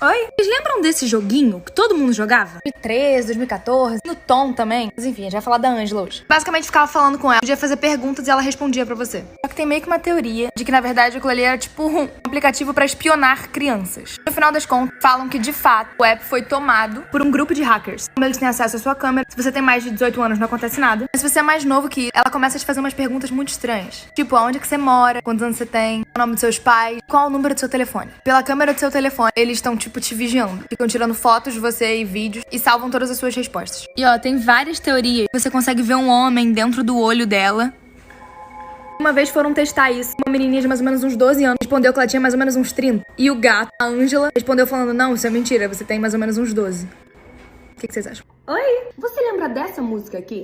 Oi? Vocês lembram desse joguinho que todo mundo jogava? 2013, 2014, no Tom também. Mas enfim, a gente vai falar da Ângela hoje. Basicamente ficava falando com ela, podia fazer perguntas e ela respondia pra você. Só que tem meio que uma teoria de que na verdade aquilo ali era tipo um aplicativo pra espionar crianças. No final das contas, falam que de fato o app foi tomado por um grupo de hackers. Como eles têm acesso à sua câmera, se você tem mais de 18 anos não acontece nada. Mas se você é mais novo que ela começa a te fazer umas perguntas muito estranhas. Tipo, aonde é que você mora, quantos anos você tem, o nome dos seus pais, qual o número do seu telefone. Pela câmera do seu telefone, eles estão tipo te vigiando. Ficam tirando fotos de você e vídeos e salvam todas as suas respostas. E ó, tem várias teorias. Você consegue ver um homem dentro do olho dela. Uma vez foram testar isso. Uma menininha de mais ou menos uns 12 anos respondeu que ela tinha mais ou menos uns 30. E o gato, a Ângela, respondeu falando, não, isso é mentira, você tem mais ou menos uns 12. O que vocês acham? Oi, você lembra dessa música aqui?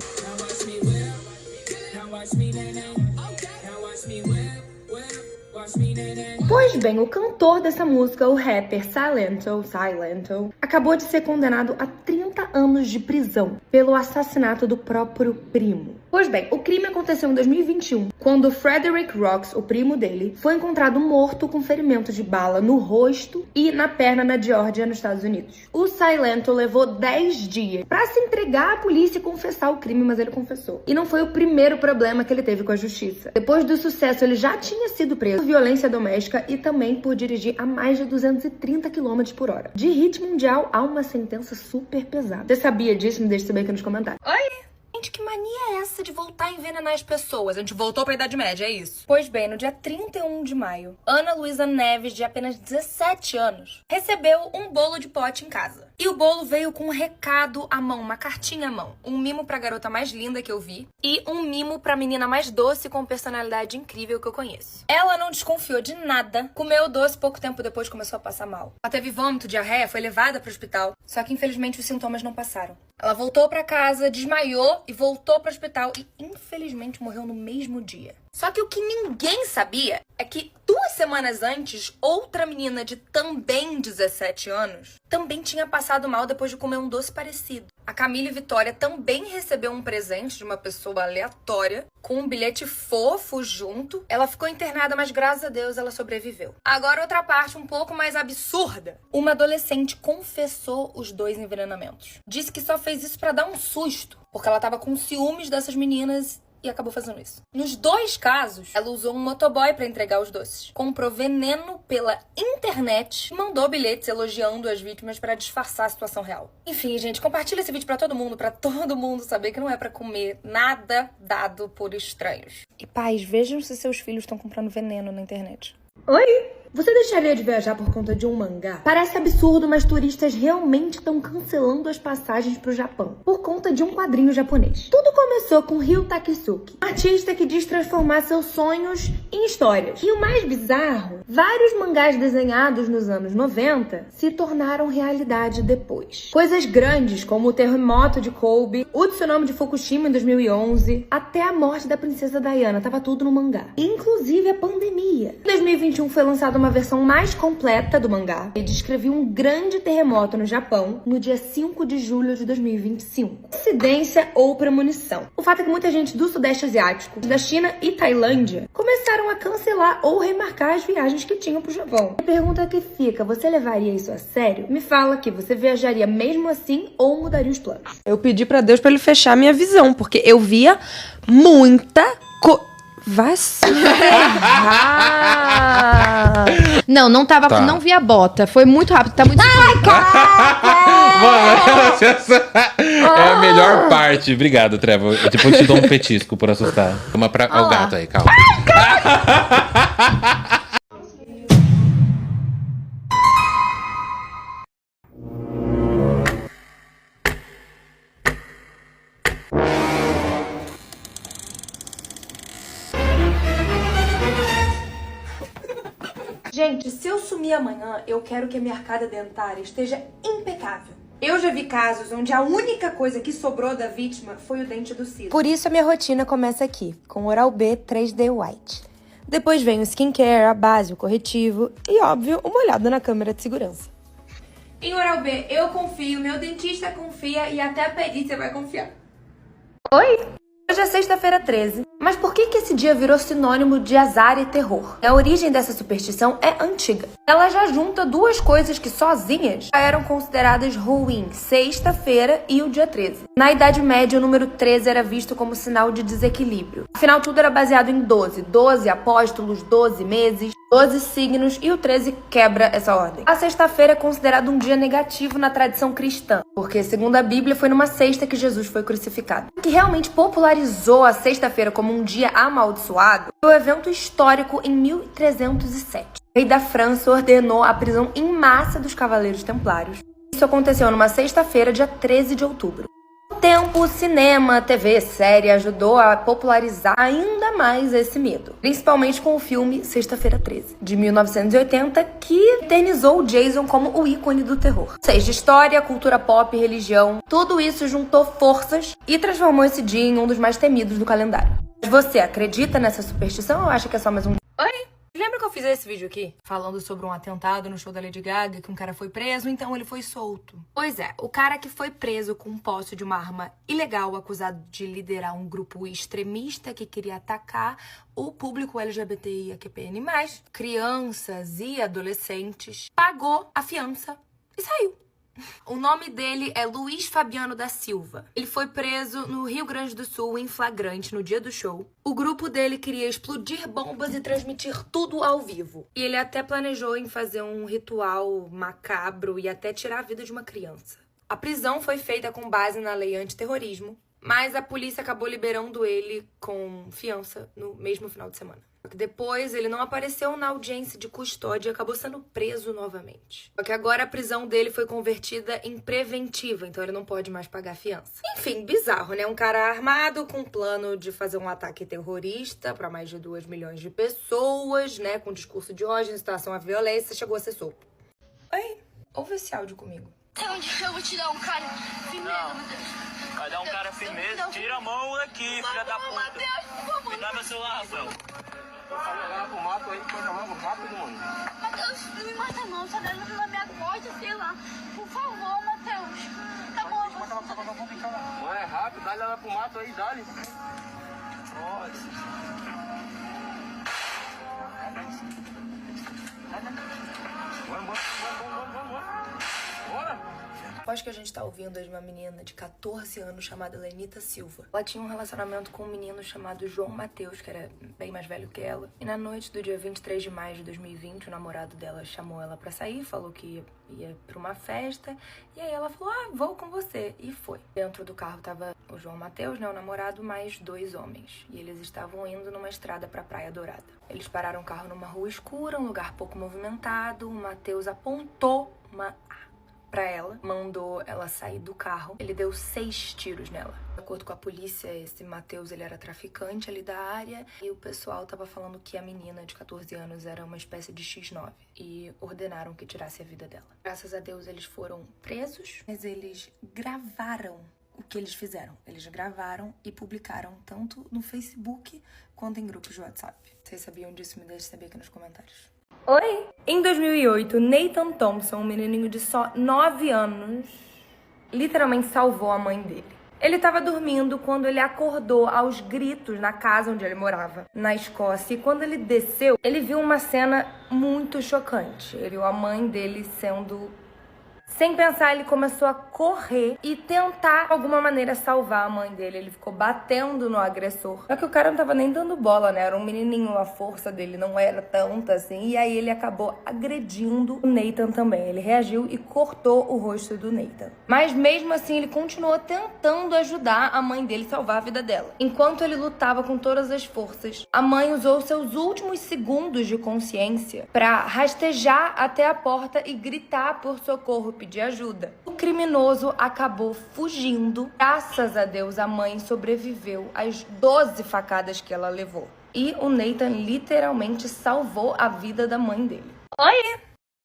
Pois bem, o cantor dessa música, o rapper Silento, acabou de ser condenado a 30 anos de prisão pelo assassinato do próprio primo. Pois bem, o crime aconteceu em 2021, quando Frederick Rocks, o primo dele, foi encontrado morto com ferimentos de bala no rosto e na perna na Geórgia, nos Estados Unidos. O Silento levou 10 dias pra se entregar à polícia e confessar o crime, mas ele confessou. E não foi o primeiro problema que ele teve com a justiça. Depois do sucesso, ele já tinha sido preso por violência doméstica e também por dirigir a mais de 230 km por hora. De hit mundial a uma sentença super pesada. Você sabia disso? Me deixa saber aqui nos comentários. Oi! Gente, que mania é essa de voltar a envenenar as pessoas? A gente voltou pra Idade Média, é isso? Pois bem, no dia 31 de maio, Ana Luísa Neves, de apenas 17 anos, recebeu um bolo de pote em casa. E o bolo veio com um recado à mão, uma cartinha à mão. Um mimo pra garota mais linda que eu vi e um mimo pra menina mais doce com personalidade incrível que eu conheço. Ela não desconfiou de nada, comeu o doce pouco tempo depois começou a passar mal. Ela teve vômito, diarreia, foi levada pro hospital, só que infelizmente os sintomas não passaram. Ela voltou pra casa, desmaiou e voltou pro hospital e infelizmente morreu no mesmo dia. Só que o que ninguém sabia é que 2 semanas antes, outra menina de também 17 anos também tinha passado mal depois de comer um doce parecido. A Camille Vitória também recebeu um presente de uma pessoa aleatória com um bilhete fofo junto. Ela ficou internada, mas graças a Deus ela sobreviveu. Agora outra parte um pouco mais absurda. Uma adolescente confessou os 2 envenenamentos. Disse que só fez isso pra dar um susto, porque ela tava com ciúmes dessas meninas e acabou fazendo isso. Nos 2 casos, ela usou um motoboy pra entregar os doces. Comprou veneno pela internet e mandou bilhetes elogiando as vítimas pra disfarçar a situação real. Enfim, gente, compartilha esse vídeo pra todo mundo saber que não é pra comer nada dado por estranhos. E pais, vejam se seus filhos estão comprando veneno na internet. Oi? Você deixaria de viajar por conta de um mangá? Parece absurdo, mas turistas realmente estão cancelando as passagens pro Japão por conta de um quadrinho japonês. Tudo começou com Ryu Takisuki, um artista que diz transformar seus sonhos em histórias. E o mais bizarro, vários mangás desenhados nos anos 90 se tornaram realidade depois. Coisas grandes como o terremoto de Kobe, o tsunami de Fukushima em 2011, até a morte da princesa Diana, tava tudo no mangá. Inclusive a pandemia. Em 2021 foi lançada uma versão mais completa do mangá e descrevia um grande terremoto no Japão no dia 5 de julho de 2025. Coincidência ou premonição? O fato é que muita gente do Sudeste Asiático, da China e Tailândia começaram a cancelar ou remarcar as viagens que tinham pro Japão. A pergunta que fica, você levaria isso a sério? Me fala aqui, você viajaria mesmo assim ou mudaria os planos? Eu pedi pra Deus pra ele fechar a minha visão, porque eu via muita Vai se ferrar. Não tava, Tá. não vi a bota. Foi muito rápido, tá muito Mano, essa é a melhor parte. Obrigado, Trevor. Eu depois te dou um petisco por assustar. Toma pra o gato aí, calma. Gente, se eu sumir amanhã, eu quero que a minha arcada dentária esteja impecável. Eu já vi casos onde a única coisa que sobrou da vítima foi o dente do siso. Por isso a minha rotina começa aqui, com Oral-B 3D White. Depois vem o skincare, a base, o corretivo e, óbvio, uma olhada na câmera de segurança. Em Oral-B eu confio, meu dentista confia e até a perícia vai confiar. Oi? Hoje é sexta-feira 13, Mas por que esse dia virou sinônimo de azar e terror? A origem dessa superstição é antiga. Ela já junta duas coisas que sozinhas já eram consideradas ruins, sexta-feira e o dia 13. Na Idade Média, o número 13 era visto como sinal de desequilíbrio. Afinal, tudo era baseado em 12. 12 apóstolos, 12 meses, 12 signos e o 13 quebra essa ordem. A sexta-feira é considerado um dia negativo na tradição cristã, porque, segundo a Bíblia, foi numa sexta que Jesus foi crucificado. O que realmente popularizou a sexta-feira como um dia amaldiçoado foi o evento histórico em 1307. O rei da França ordenou a prisão em massa dos cavaleiros templários. Isso aconteceu numa sexta-feira, dia 13 de outubro. O tempo, cinema, TV, série ajudou a popularizar ainda mais esse medo. Principalmente com o filme Sexta-feira 13, de 1980, que eternizou o Jason como o ícone do terror. Seja história, cultura pop, religião, tudo isso juntou forças e transformou esse dia em um dos mais temidos do calendário. Mas você acredita nessa superstição ou acha que é só mais um... Lembra que eu fiz esse vídeo aqui? Falando sobre um atentado no show da Lady Gaga, que um cara foi preso, então ele foi solto. Pois é, o cara que foi preso com posse de uma arma ilegal, acusado de liderar um grupo extremista que queria atacar o público LGBTIAQPN+, crianças e adolescentes, pagou a fiança e saiu. O nome dele é Luiz Fabiano da Silva. Ele foi preso no Rio Grande do Sul em flagrante no dia do show. O grupo dele queria explodir bombas e transmitir tudo ao vivo. E ele até planejou em fazer um ritual macabro e até tirar a vida de uma criança. A prisão foi feita com base na lei antiterrorismo, mas a polícia acabou liberando ele com fiança no mesmo final de semana. Depois, ele não apareceu na audiência de custódia e acabou sendo preso novamente. Só que agora a prisão dele foi convertida em preventiva, então ele não pode mais pagar fiança. Enfim, bizarro, né? Um cara armado com plano de fazer um ataque terrorista para mais de 2 milhões de pessoas, né? Com discurso de ódio, incitação à violência, chegou a ser solto. Oi, ouve esse áudio comigo. Eu vou te dar um cara firmeza, meu Deus. Vai dar um cara firmeza. Tira a mão daqui, filha da puta. Matheus, por favor. Me dá meu celular, Rafael. Eu falei agora pro mato aí, coisa logo rápido, mano. Matheus, não me mata não, só deve pela minha costa, sei lá. Por favor, Matheus. Tá bom. Mano, é rápido, dá ela pro mato aí, dá-lhe. A voz que a gente tá ouvindo é de uma menina de 14 anos chamada Lenita Silva. Ela tinha um relacionamento com um menino chamado João Mateus, que era bem mais velho que ela. E na noite do dia 23 de maio de 2020, o namorado dela chamou ela pra sair, falou que ia pra uma festa. E aí ela falou, vou com você. E foi. Dentro do carro tava o João Mateus, né, o namorado, mais 2 homens. E eles estavam indo numa estrada pra Praia Dourada. Eles pararam o carro numa rua escura, um lugar pouco movimentado. O Mateus apontou uma pra ela, mandou ela sair do carro. Ele deu 6 tiros nela. De acordo com a polícia, esse Mateus, ele era traficante ali da área e o pessoal tava falando que a menina de 14 anos era uma espécie de X9 e ordenaram que tirasse a vida dela. Graças a Deus eles foram presos, mas eles gravaram o que eles fizeram. Eles gravaram e publicaram tanto no Facebook quanto em grupos de WhatsApp. Vocês sabiam disso? Me deixe saber aqui nos comentários. Oi! Em 2008, Nathan Thompson, um menininho de só 9 anos, literalmente salvou a mãe dele. Ele estava dormindo quando ele acordou aos gritos na casa onde ele morava, na Escócia. E quando ele desceu, ele viu uma cena muito chocante. Ele viu a mãe dele sendo... Sem pensar, ele começou a correr e tentar, de alguma maneira, salvar a mãe dele. Ele ficou batendo no agressor. Só que o cara não tava nem dando bola, né? Era um menininho, a força dele não era tanta assim. E aí ele acabou agredindo o Nathan também. Ele reagiu e cortou o rosto do Nathan. Mas mesmo assim, ele continuou tentando ajudar a mãe dele a salvar a vida dela. Enquanto ele lutava com todas as forças, a mãe usou seus últimos segundos de consciência pra rastejar até a porta e gritar por socorro, pedir ajuda. O criminoso acabou fugindo. Graças a Deus, a mãe sobreviveu às 12 facadas que ela levou. E o Nathan literalmente salvou a vida da mãe dele. Oi!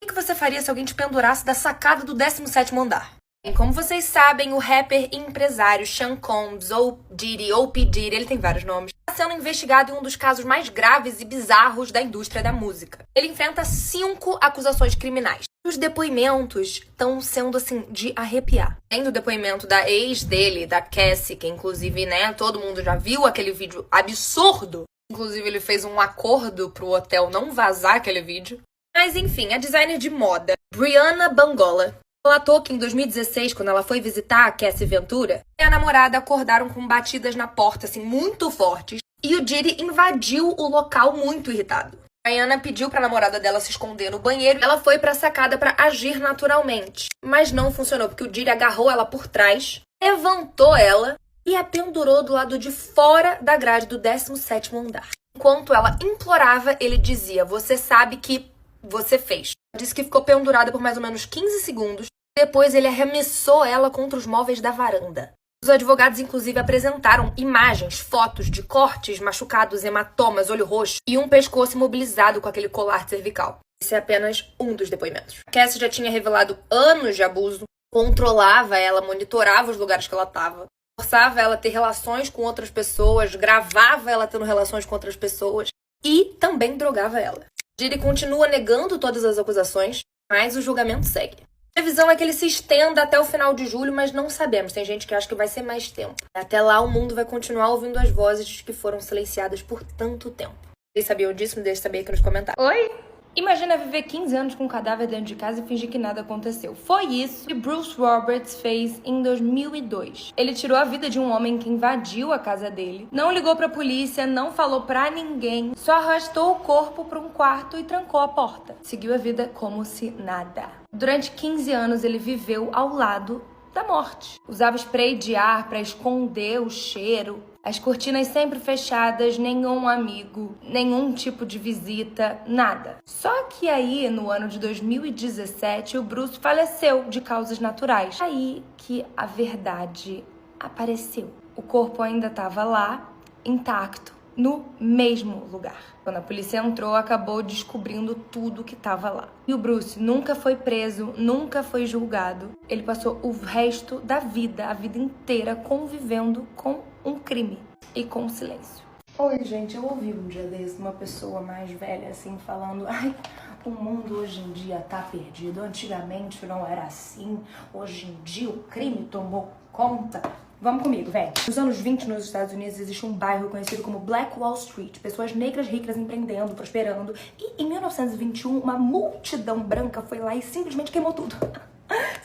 O que você faria se alguém te pendurasse da sacada do 17º andar? E como vocês sabem, o rapper e empresário Sean Combs, ou Diddy, ou P. Diddy, ele tem vários nomes, está sendo investigado em um dos casos mais graves e bizarros da indústria da música. Ele enfrenta 5 acusações criminais. Os depoimentos estão sendo, assim, de arrepiar. Tem o depoimento da ex dele, da Cassie, que inclusive, né, todo mundo já viu aquele vídeo absurdo. Inclusive, ele fez um acordo pro hotel não vazar aquele vídeo. Mas, enfim, a designer de moda, Brianna Bangola, relatou que em 2016, quando ela foi visitar a Cassie Ventura, e a namorada acordaram com batidas na porta, assim, muito fortes, e o Diddy invadiu o local muito irritado. A Brianna pediu pra namorada dela se esconder no banheiro, ela foi pra sacada pra agir naturalmente. Mas não funcionou, porque o Diddy agarrou ela por trás, levantou ela e a pendurou do lado de fora da grade do 17º andar. Enquanto ela implorava, ele dizia: "Você sabe que você fez." Disse que ficou pendurada por mais ou menos 15 segundos. Depois ele arremessou ela contra os móveis da varanda. Os advogados, inclusive, apresentaram imagens, fotos de cortes, machucados, hematomas, olho roxo e um pescoço imobilizado com aquele colar cervical. Esse é apenas um dos depoimentos. A Cassie já tinha revelado anos de abuso, controlava ela, monitorava os lugares que ela estava, forçava ela a ter relações com outras pessoas, gravava ela tendo relações com outras pessoas e também drogava ela. Diddy continua negando todas as acusações, mas o julgamento segue. A previsão é que ele se estenda até o final de julho, mas não sabemos. Tem gente que acha que vai ser mais tempo. Até lá, o mundo vai continuar ouvindo as vozes que foram silenciadas por tanto tempo. Vocês sabiam disso? Me deixe saber aqui nos comentários. Oi? Imagina viver 15 anos com um cadáver dentro de casa e fingir que nada aconteceu. Foi isso que Bruce Roberts fez em 2002. Ele tirou a vida de um homem que invadiu a casa dele, não ligou pra polícia, não falou pra ninguém, só arrastou o corpo pra um quarto e trancou a porta. Seguiu a vida como se nada. Durante 15 anos ele viveu ao lado da morte. Usava spray de ar pra esconder o cheiro. As cortinas sempre fechadas, nenhum amigo, nenhum tipo de visita, nada. Só que aí, no ano de 2017, o Bruce faleceu de causas naturais. Aí que a verdade apareceu. O corpo ainda estava lá, intacto, no mesmo lugar. Quando a polícia entrou, acabou descobrindo tudo que estava lá. E o Bruce nunca foi preso, nunca foi julgado. Ele passou o resto da vida, a vida inteira, convivendo com um crime e com silêncio. Oi, gente, eu ouvi um dia desse uma pessoa mais velha assim falando: "Ai, o mundo hoje em dia tá perdido. Antigamente não era assim. Hoje em dia o crime tomou conta." Vamos comigo, velho. Nos anos 20, nos Estados Unidos, existe um bairro conhecido como Black Wall Street. Pessoas negras ricas empreendendo, prosperando. E em 1921, uma multidão branca foi lá e simplesmente queimou tudo.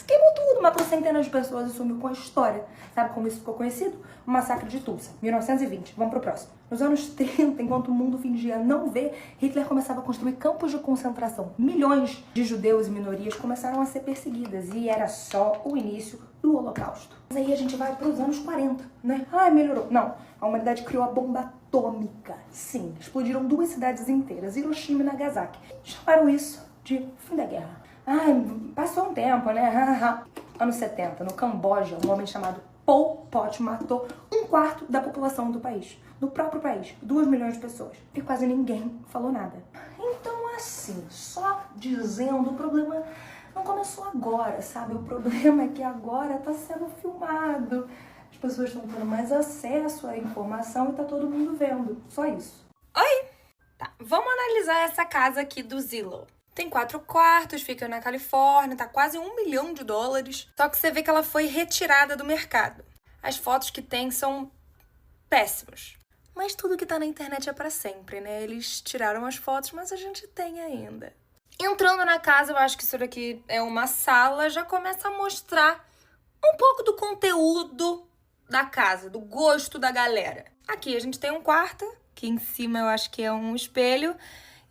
Queimou tudo, matou centenas de pessoas e sumiu com a história. Sabe como isso ficou conhecido? O massacre de Tulsa, 1920. Vamos pro próximo. Nos anos 30, enquanto o mundo fingia não ver, Hitler começava a construir campos de concentração. Milhões de judeus e minorias começaram a ser perseguidas e era só o início do Holocausto. Mas aí a gente vai pros anos 40, né? Ai, melhorou. Não, a humanidade criou a bomba atômica. Sim, explodiram 2 cidades inteiras, Hiroshima e Nagasaki. Chamaram isso de fim da guerra. Ai, passou um tempo, né? Anos 70, no Camboja, um homem chamado Pol Pot matou 1/4 da população do país. Do próprio país, 2 milhões de pessoas. E quase ninguém falou nada. Então, assim, só dizendo, o problema não começou agora, sabe? O problema é que agora tá sendo filmado. As pessoas estão tendo mais acesso à informação e tá todo mundo vendo. Só isso. Oi! Tá, vamos analisar essa casa aqui do Zillow. Tem 4 quartos, fica na Califórnia, tá quase $1 milhão. Só que você vê que ela foi retirada do mercado. As fotos que tem são péssimas. Mas tudo que tá na internet é pra sempre, né? Eles tiraram as fotos, mas a gente tem ainda. Entrando na casa, eu acho que isso daqui é uma sala, já começa a mostrar um pouco do conteúdo da casa, do gosto da galera. Aqui a gente tem um quarto, que em cima eu acho que é um espelho.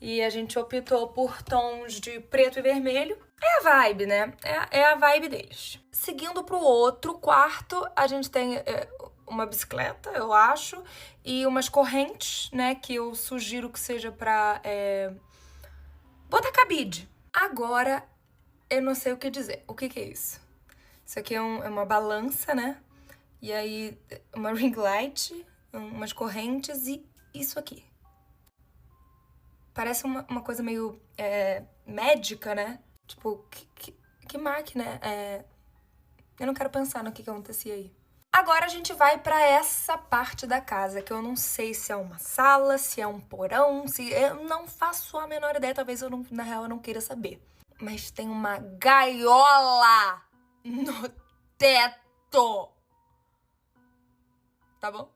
E a gente optou por tons de preto e vermelho. É a vibe, né? É a vibe deles. Seguindo pro outro quarto, a gente tem uma bicicleta, eu acho, e umas correntes, né? Que eu sugiro que seja pra botar cabide. Agora, eu não sei o que dizer. O que é isso? Isso aqui é uma balança, né? E aí, uma ring light, umas correntes e isso aqui. Parece uma coisa meio médica, né? Tipo, que máquina? Eu não quero pensar no que acontecia aí. Agora a gente vai pra essa parte da casa, que eu não sei se é uma sala, se é um porão, se... Eu não faço a menor ideia, talvez na real eu não queira saber. Mas tem uma gaiola no teto. Tá bom?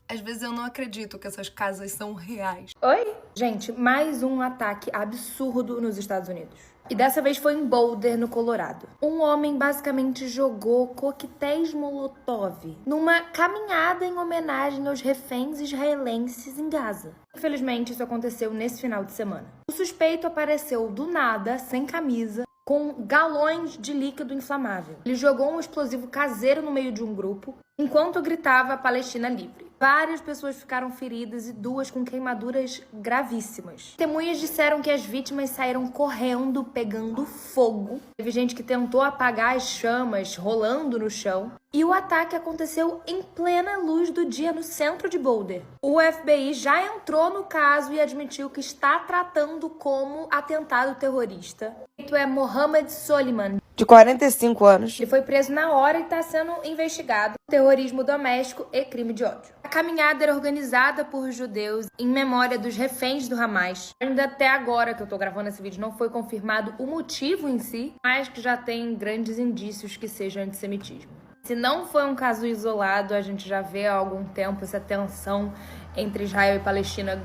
Às vezes eu não acredito que essas casas são reais. Oi? Gente, mais um ataque absurdo nos Estados Unidos. E dessa vez foi em Boulder, no Colorado. Um homem basicamente jogou coquetéis Molotov numa caminhada em homenagem aos reféns israelenses em Gaza. Infelizmente, isso aconteceu nesse final de semana. O suspeito apareceu do nada, sem camisa, com galões de líquido inflamável. Ele jogou um explosivo caseiro no meio de um grupo, enquanto gritava Palestina livre. Várias pessoas ficaram feridas e 2 com queimaduras gravíssimas. Testemunhas disseram que as vítimas saíram correndo, pegando fogo. Teve gente que tentou apagar as chamas, rolando no chão. E o ataque aconteceu em plena luz do dia no centro de Boulder. O FBI já entrou no caso e admitiu que está tratando como atentado terrorista. O é Mohammed Soliman, De 45 anos. ele foi preso na hora e está sendo investigado por terrorismo doméstico e crime de ódio. A caminhada era organizada por judeus em memória dos reféns do Hamas. Ainda até agora que eu tô gravando esse vídeo não foi confirmado o motivo em si, mas que já tem grandes indícios que seja antissemitismo. Se não foi um caso isolado, a gente já vê há algum tempo essa tensão entre Israel e Palestina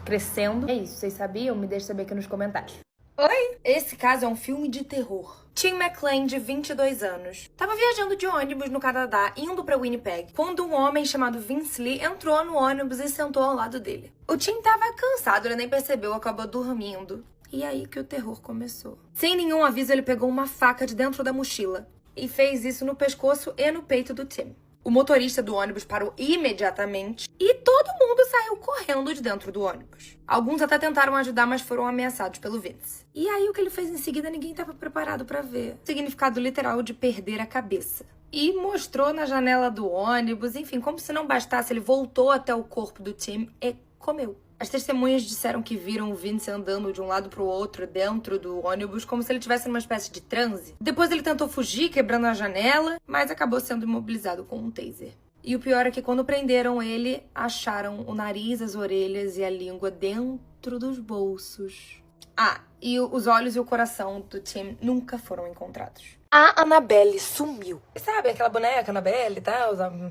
crescendo. É isso, vocês sabiam? Me deixe saber aqui nos comentários. Oi? Esse caso é um filme de terror. Tim McLean, de 22 anos, estava viajando de ônibus no Canadá, indo para Winnipeg, quando um homem chamado Vince Lee entrou no ônibus e sentou ao lado dele. O Tim estava cansado, ele nem percebeu, acabou dormindo. E aí que o terror começou. Sem nenhum aviso, ele pegou uma faca de dentro da mochila e fez isso no pescoço e no peito do Tim. O motorista do ônibus parou imediatamente e todo mundo saiu correndo de dentro do ônibus. Alguns até tentaram ajudar, mas foram ameaçados pelo Vince. E aí o que ele fez em seguida ninguém estava preparado para ver. O significado literal de perder a cabeça. E mostrou na janela do ônibus, enfim, como se não bastasse, ele voltou até o corpo do Tim e comeu. As testemunhas disseram que viram o Vince andando de um lado pro outro dentro do ônibus, como se ele estivesse numa espécie de transe. Depois ele tentou fugir, quebrando a janela, mas acabou sendo imobilizado com um taser. E o pior é que quando prenderam ele, acharam o nariz, as orelhas e a língua dentro dos bolsos. Ah, e os olhos e o coração do Tim nunca foram encontrados. A Annabelle sumiu. Sabe aquela boneca Annabelle, tá?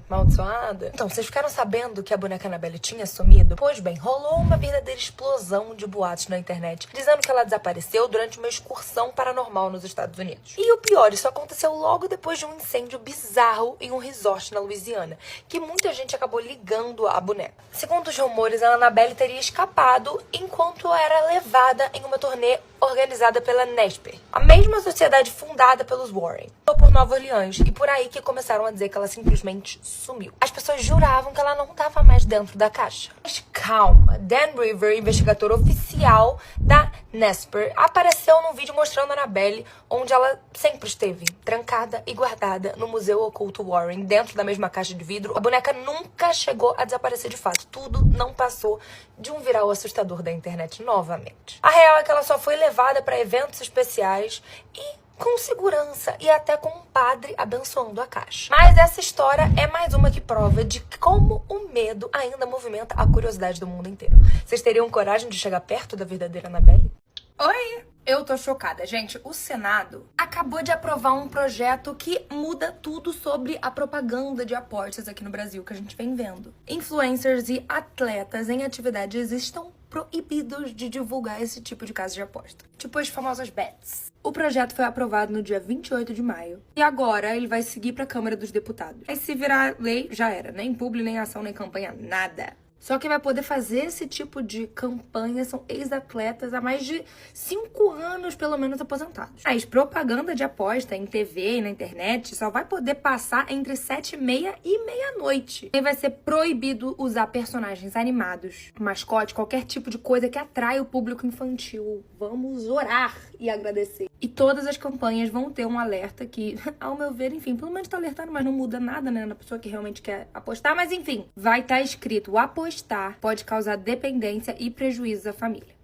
Amaldiçoada? Então, vocês ficaram sabendo que a boneca Annabelle tinha sumido? Pois bem, rolou uma verdadeira explosão de boatos na internet, dizendo que ela desapareceu durante uma excursão paranormal nos Estados Unidos. E o pior, isso aconteceu logo depois de um incêndio bizarro em um resort na Louisiana, que muita gente acabou ligando à boneca. Segundo os rumores, a Annabelle teria escapado enquanto era levada em uma turnê organizada pela NASPER, a mesma sociedade fundada pelos Warren, ou por Nova Orleans, e por aí que começaram a dizer que ela simplesmente sumiu. As pessoas juravam que ela não estava mais dentro da caixa. Mas calma, Dan River, investigador oficial da NASPER, apareceu num vídeo mostrando a Annabelle onde ela sempre esteve, trancada e guardada no Museu Oculto Warren, dentro da mesma caixa de vidro. A boneca nunca chegou a desaparecer de fato. Tudo não passou de um viral assustador da internet novamente. A real é que ela só foi levada para eventos especiais e com segurança e até com um padre abençoando a caixa. Mas essa história é mais uma que prova de como o medo ainda movimenta a curiosidade do mundo inteiro. Vocês teriam coragem de chegar perto da verdadeira Annabelle? Oi! Eu tô chocada. Gente, o Senado acabou de aprovar um projeto que muda tudo sobre a propaganda de apostas aqui no Brasil que a gente vem vendo. Influencers e atletas em atividades estão proibidos de divulgar esse tipo de casa de aposta. Tipo as famosas bets. O projeto foi aprovado no dia 28 de maio. E agora ele vai seguir para a Câmara dos Deputados. Aí se virar lei, já era. Nem publi, nem ação, nem campanha, nada. Só quem vai poder fazer esse tipo de campanha são ex-atletas há mais de 5 anos, pelo menos, aposentados. Mas propaganda de aposta em TV e na internet só vai poder passar entre 7h30 e meia-noite. E vai ser proibido usar personagens animados, mascote, qualquer tipo de coisa que atrai o público infantil. Vamos orar e agradecer. E todas as campanhas vão ter um alerta que, ao meu ver, enfim, pelo menos tá alertando, mas não muda nada, né, na pessoa que realmente quer apostar. Mas enfim, vai estar escrito: apostar pode causar dependência e prejuízo à família.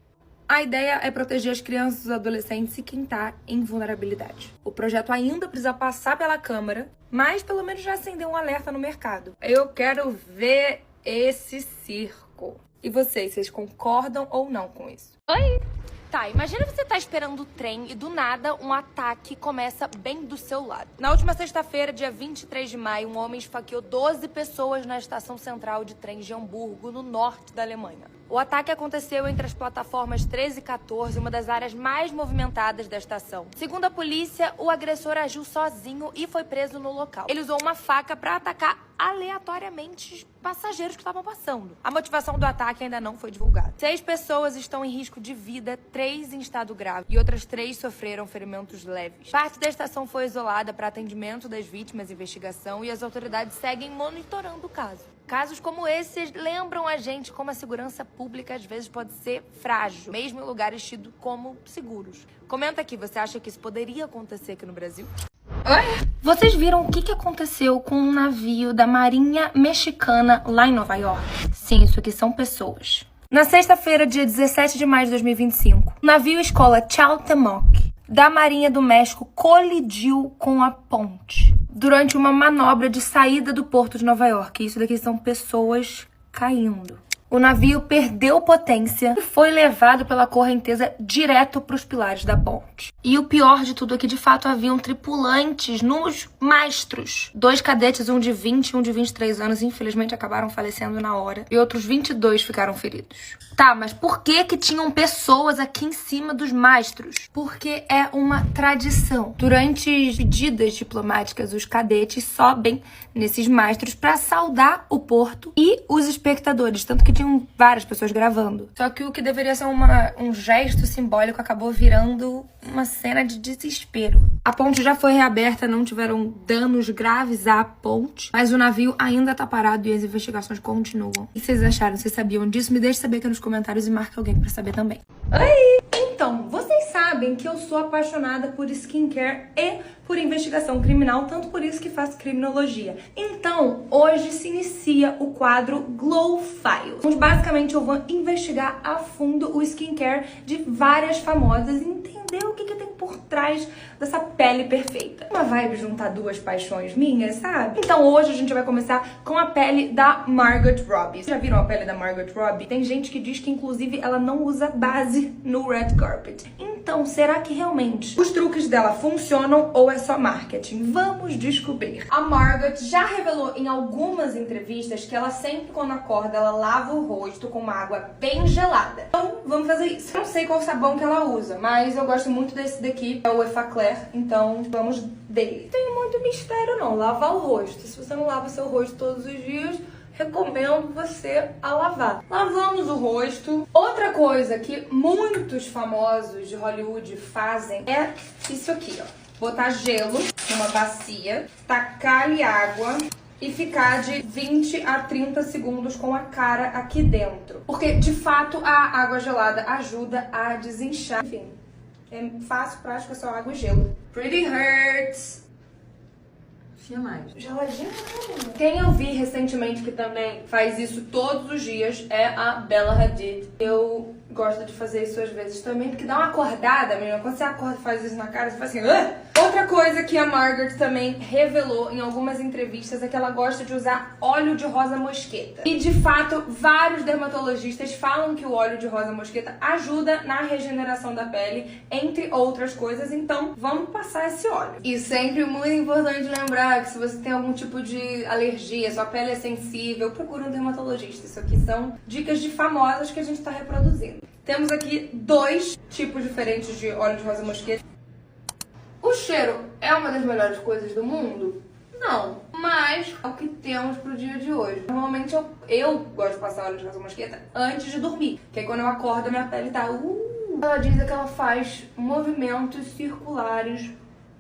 A ideia é proteger as crianças, os adolescentes e quem tá em vulnerabilidade. O projeto ainda precisa passar pela Câmara, mas pelo menos já acendeu um alerta no mercado. Eu quero ver esse circo. E vocês concordam ou não com isso? Oi? Tá, imagina você tá esperando o trem e do nada um ataque começa bem do seu lado. Na última sexta-feira, dia 23 de maio, um homem esfaqueou 12 pessoas na estação central de trem de Hamburgo, no norte da Alemanha. O ataque aconteceu entre as plataformas 13 e 14, uma das áreas mais movimentadas da estação. Segundo a polícia, o agressor agiu sozinho e foi preso no local. Ele usou uma faca para atacar aleatoriamente os passageiros que estavam passando. A motivação do ataque ainda não foi divulgada. 6 pessoas estão em risco de vida, 3 em estado grave e outras 3 sofreram ferimentos leves. Parte da estação foi isolada para atendimento das vítimas e investigação e as autoridades seguem monitorando o caso. Casos como esses lembram a gente como a segurança pública às vezes pode ser frágil, mesmo em lugares tidos como seguros. Comenta aqui, você acha que isso poderia acontecer aqui no Brasil? Oi? Vocês viram o que aconteceu com um navio da Marinha Mexicana lá em Nova York? Sim, isso aqui são pessoas. Na sexta-feira, dia 17 de maio de 2025, o navio escola Chaltepec da Marinha do México colidiu com a ponte durante uma manobra de saída do porto de Nova York. Isso daqui são pessoas caindo. O navio perdeu potência e foi levado pela correnteza direto para os pilares da ponte. E o pior de tudo é que, de fato, haviam tripulantes nos mastros. 2 cadetes, um de 20 e um de 23 anos, infelizmente acabaram falecendo na hora. E outros 22 ficaram feridos. Tá, mas por que tinham pessoas aqui em cima dos mastros? Porque é uma tradição. Durante as pedidas diplomáticas, os cadetes sobem nesses mastros para saudar o porto e os espectadores. Tanto que tinham várias pessoas gravando. Só que o que deveria ser um gesto simbólico acabou virando uma cena de desespero. A ponte já foi reaberta, não tiveram danos graves à ponte, mas o navio ainda tá parado e as investigações continuam. O que vocês acharam? Vocês sabiam disso? Me deixe saber aqui nos comentários e marque alguém pra saber também. Oi! Então, vocês sabem que eu sou apaixonada por skincare e por investigação criminal, tanto por isso que faço criminologia. Então, hoje se inicia o quadro Glow Files, onde basicamente eu vou investigar a fundo o skincare de várias famosas e entender o que tem por trás dessa pele perfeita. Uma vibe juntar 2 paixões minhas, sabe? Então hoje a gente vai começar com a pele da Margot Robbie. Já viram a pele da Margot Robbie? Tem gente que diz que inclusive ela não usa base no red carpet. Então, será que realmente os truques dela funcionam ou é só marketing? Vamos descobrir. A Margot já revelou em algumas entrevistas que ela sempre, quando acorda, ela lava o rosto com uma água bem gelada. Então, vamos fazer isso. Eu não sei qual sabão que ela usa, mas eu gosto muito desse daqui, é o Effaclar, então vamos dele. Não tem muito mistério não, lavar o rosto. Se você não lava seu rosto todos os dias, recomendo você a lavar. Lavamos o rosto. Outra coisa que muitos famosos de Hollywood fazem é isso aqui, ó. Botar gelo numa bacia, tacar-lhe água e ficar de 20 a 30 segundos com a cara aqui dentro. Porque, de fato, a água gelada ajuda a desinchar. Enfim, é fácil, prático, é só água e gelo. Pretty Hurts. Mais. Geladinho. Quem eu vi recentemente que também faz isso todos os dias é a Bella Hadid. Eu gosto de fazer isso às vezes também, porque dá uma acordada, menina. Quando você acorda e faz isso na cara, você faz assim... Outra coisa que a Margot também revelou em algumas entrevistas é que ela gosta de usar óleo de rosa mosqueta. E, de fato, vários dermatologistas falam que o óleo de rosa mosqueta ajuda na regeneração da pele, entre outras coisas. Então, vamos passar esse óleo. E sempre muito importante lembrar que se você tem algum tipo de alergia, sua pele é sensível, procure um dermatologista. Isso aqui são dicas de famosas que a gente tá reproduzindo. Temos aqui 2 tipos diferentes de óleo de rosa mosqueta. O cheiro é uma das melhores coisas do mundo? Não, mas é o que temos pro dia de hoje. Normalmente eu gosto de passar óleo de rosa mosqueta antes de dormir, que aí quando eu acordo minha pele tá... Ela diz que ela faz movimentos circulares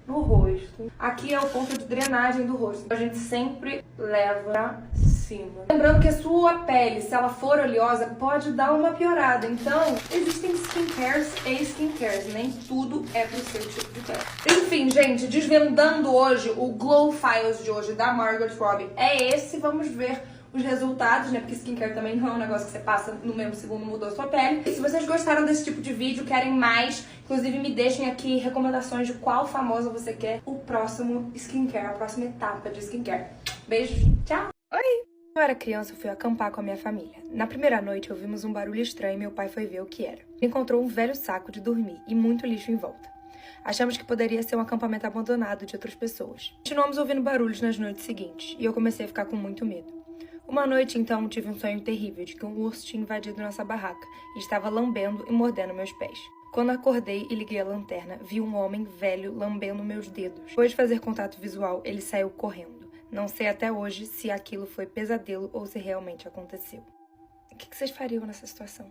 no rosto. Aqui é o ponto de drenagem do rosto. A gente sempre leva pra cima. Lembrando que a sua pele, se ela for oleosa, pode dar uma piorada. Então, existem skincares e skincares. Nem tudo é pro seu tipo de pele. Enfim, gente, desvendando hoje o Glow Files de hoje da Margot Robbie é esse. Vamos ver os resultados, né? Porque skincare também não é um negócio que você passa no mesmo segundo, mudou a sua pele. E se vocês gostaram desse tipo de vídeo, querem mais, inclusive me deixem aqui recomendações de qual famosa você quer o próximo skincare, a próxima etapa de skincare. Beijo, tchau! Oi! Quando eu era criança, eu fui acampar com a minha família. Na primeira noite, ouvimos um barulho estranho e meu pai foi ver o que era. Ele encontrou um velho saco de dormir e muito lixo em volta. Achamos que poderia ser um acampamento abandonado de outras pessoas. Continuamos ouvindo barulhos nas noites seguintes, e eu comecei a ficar com muito medo. Uma noite, então, tive um sonho terrível de que um urso tinha invadido nossa barraca e estava lambendo e mordendo meus pés. Quando acordei e liguei a lanterna, vi um homem velho lambendo meus dedos. Depois de fazer contato visual, ele saiu correndo. Não sei até hoje se aquilo foi pesadelo ou se realmente aconteceu. O que vocês fariam nessa situação?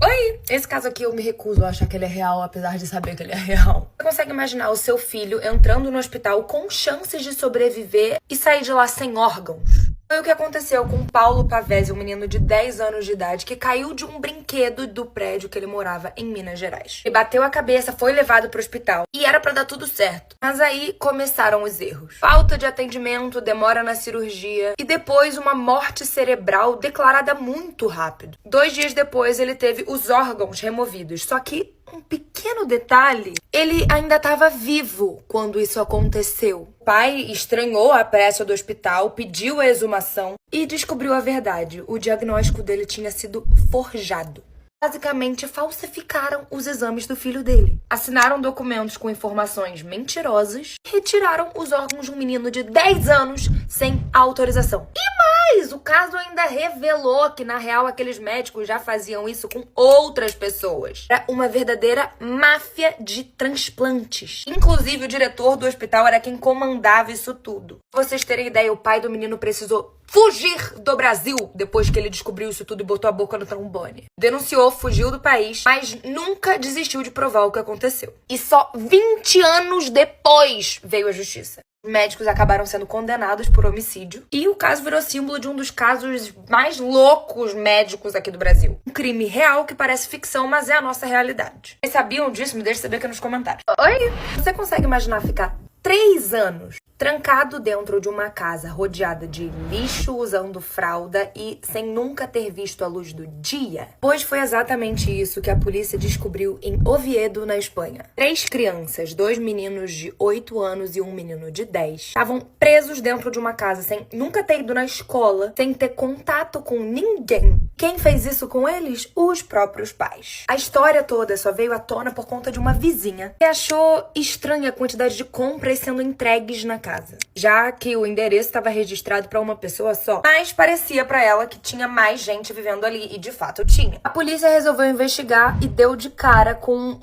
Oi! Esse caso aqui eu me recuso a achar que ele é real, apesar de saber que ele é real. Você consegue imaginar o seu filho entrando no hospital com chances de sobreviver e sair de lá sem órgãos? Foi o que aconteceu com Paulo Pavese, um menino de 10 anos de idade que caiu de um brinquedo do prédio que ele morava em Minas Gerais. Ele bateu a cabeça, foi levado pro hospital e era pra dar tudo certo. Mas aí começaram os erros. Falta de atendimento, demora na cirurgia e depois uma morte cerebral declarada muito rápido. 2 dias depois ele teve os órgãos removidos, só que um pequeno detalhe, ele ainda estava vivo quando isso aconteceu. O pai estranhou a pressa do hospital, pediu a exumação e descobriu a verdade. O diagnóstico dele tinha sido forjado. Basicamente, falsificaram os exames do filho dele. Assinaram documentos com informações mentirosas e retiraram os órgãos de um menino de 10 anos sem autorização. Mas o caso ainda revelou que, na real, aqueles médicos já faziam isso com outras pessoas. Era uma verdadeira máfia de transplantes. Inclusive, o diretor do hospital era quem comandava isso tudo. Pra vocês terem ideia, o pai do menino precisou fugir do Brasil depois que ele descobriu isso tudo e botou a boca no trombone. Denunciou, fugiu do país, mas nunca desistiu de provar o que aconteceu. E só 20 anos depois veio a justiça. Os médicos acabaram sendo condenados por homicídio e o caso virou símbolo de um dos casos mais loucos médicos aqui do Brasil. Um crime real que parece ficção, mas é a nossa realidade. Vocês sabiam disso? Me deixe saber aqui nos comentários. Oi? Você consegue imaginar ficar 3 anos trancado dentro de uma casa rodeada de lixo, usando fralda e sem nunca ter visto a luz do dia? Pois foi exatamente isso que a polícia descobriu em Oviedo, na Espanha. 3 crianças, 2 meninos de 8 anos e um menino de 10, estavam presos dentro de uma casa sem nunca ter ido na escola, sem ter contato com ninguém. Quem fez isso com eles? Os próprios pais. A história toda só veio à tona por conta de uma vizinha que achou estranha a quantidade de compras sendo entregues na casa, já que o endereço estava registrado para uma pessoa só, mas parecia para ela que tinha mais gente vivendo ali, e de fato tinha. A polícia resolveu investigar e deu de cara com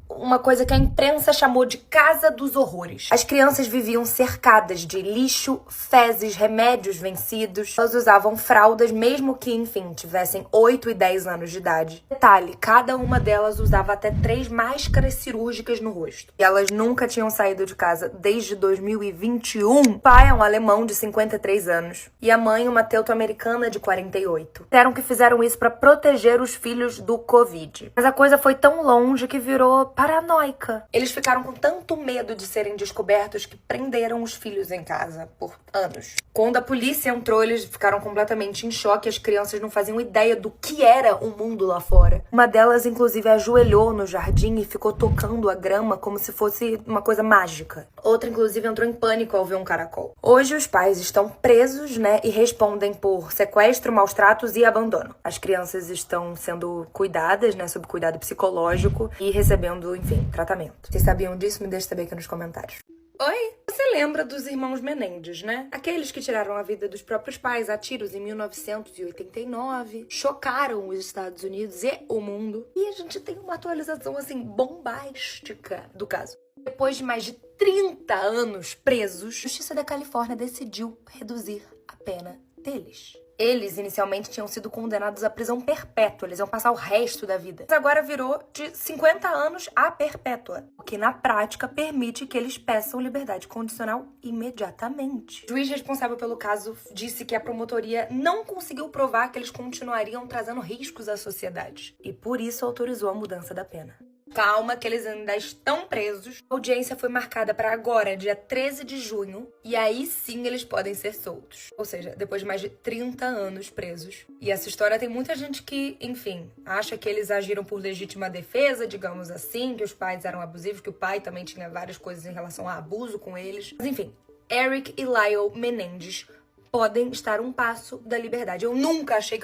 uma coisa que a imprensa chamou de Casa dos Horrores. As crianças viviam cercadas de lixo, fezes, remédios vencidos. Elas usavam fraldas, mesmo que, enfim, tivessem 8 e 10 anos de idade. Detalhe, cada uma delas usava até 3 máscaras cirúrgicas no rosto. E elas nunca tinham saído de casa desde 2021. O pai é um alemão de 53 anos e a mãe uma teuto-americana de 48. Disseram que fizeram isso para proteger os filhos do Covid. Mas a coisa foi tão longe que virou paranoica. Eles ficaram com tanto medo de serem descobertos que prenderam os filhos em casa por anos. Quando a polícia entrou, eles ficaram completamente em choque. As crianças não faziam ideia do que era o mundo lá fora. Uma delas, inclusive, ajoelhou no jardim e ficou tocando a grama como se fosse uma coisa mágica. Outra, inclusive, entrou em pânico ao ver um caracol. Hoje, os pais estão presos, né, e respondem por sequestro, maus tratos e abandono. As crianças estão sendo cuidadas, né, sob cuidado psicológico e recebendo, enfim, tratamento. Vocês sabiam disso? Me deixa saber aqui nos comentários. Oi? Você lembra dos irmãos Menendez, né? Aqueles que tiraram a vida dos próprios pais a tiros em 1989, chocaram os Estados Unidos e o mundo. E a gente tem uma atualização, assim, bombástica do caso. Depois de mais de 30 anos presos, a Justiça da Califórnia decidiu reduzir a pena deles. Eles, inicialmente, tinham sido condenados à prisão perpétua. Eles iam passar o resto da vida. Mas agora virou de 50 anos a perpétua, o que, na prática, permite que eles peçam liberdade condicional imediatamente. O juiz responsável pelo caso disse que a promotoria não conseguiu provar que eles continuariam trazendo riscos à sociedade. E, por isso, autorizou a mudança da pena. Calma, que eles ainda estão presos. A audiência foi marcada para agora, dia 13 de junho. E aí sim eles podem ser soltos. Ou seja, depois de mais de 30 anos presos. E essa história tem muita gente que, enfim, acha que eles agiram por legítima defesa, digamos assim, que os pais eram abusivos, que o pai também tinha várias coisas em relação a abuso com eles. Mas enfim, Eric e Lyle Menendez podem estar um passo da liberdade. Eu nunca achei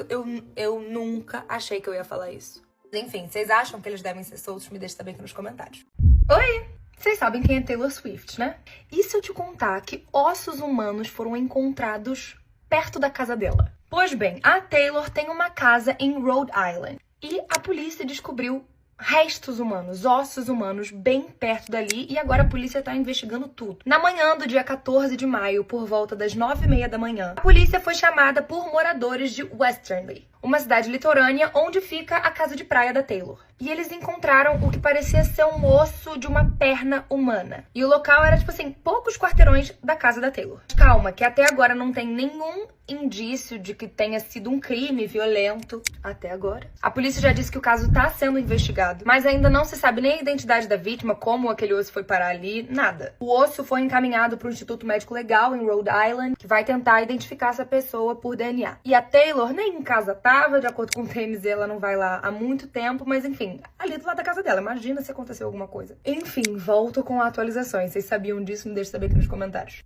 que eu ia falar isso. Enfim, vocês acham que eles devem ser soltos? Me deixem saber aqui nos comentários. Oi! Vocês sabem quem é Taylor Swift, né? E se eu te contar que ossos humanos foram encontrados perto da casa dela? Pois bem, a Taylor tem uma casa em Rhode Island. E a polícia descobriu restos humanos, ossos humanos, bem perto dali, e agora a polícia tá investigando tudo. Na manhã do dia 14 de maio, por volta das 9h30 da manhã, a polícia foi chamada por moradores de Westernly, uma cidade litorânea onde fica a casa de praia da Taylor. E eles encontraram o que parecia ser um osso de uma perna humana. E o local era, tipo assim, poucos quarteirões da casa da Taylor. Calma, que até agora não tem nenhum indício de que tenha sido um crime violento. Até agora. A polícia já disse que o caso tá sendo investigado, mas ainda não se sabe nem a identidade da vítima, como aquele osso foi parar ali, nada. O osso foi encaminhado para o Instituto Médico Legal em Rhode Island, que vai tentar identificar essa pessoa por DNA. E a Taylor nem em casa tava, de acordo com o TMZ, ela não vai lá há muito tempo, mas enfim, ali do lado da casa dela. Imagina se aconteceu alguma coisa. Enfim, volto com atualizações. Vocês sabiam disso? Me deixem saber aqui nos comentários.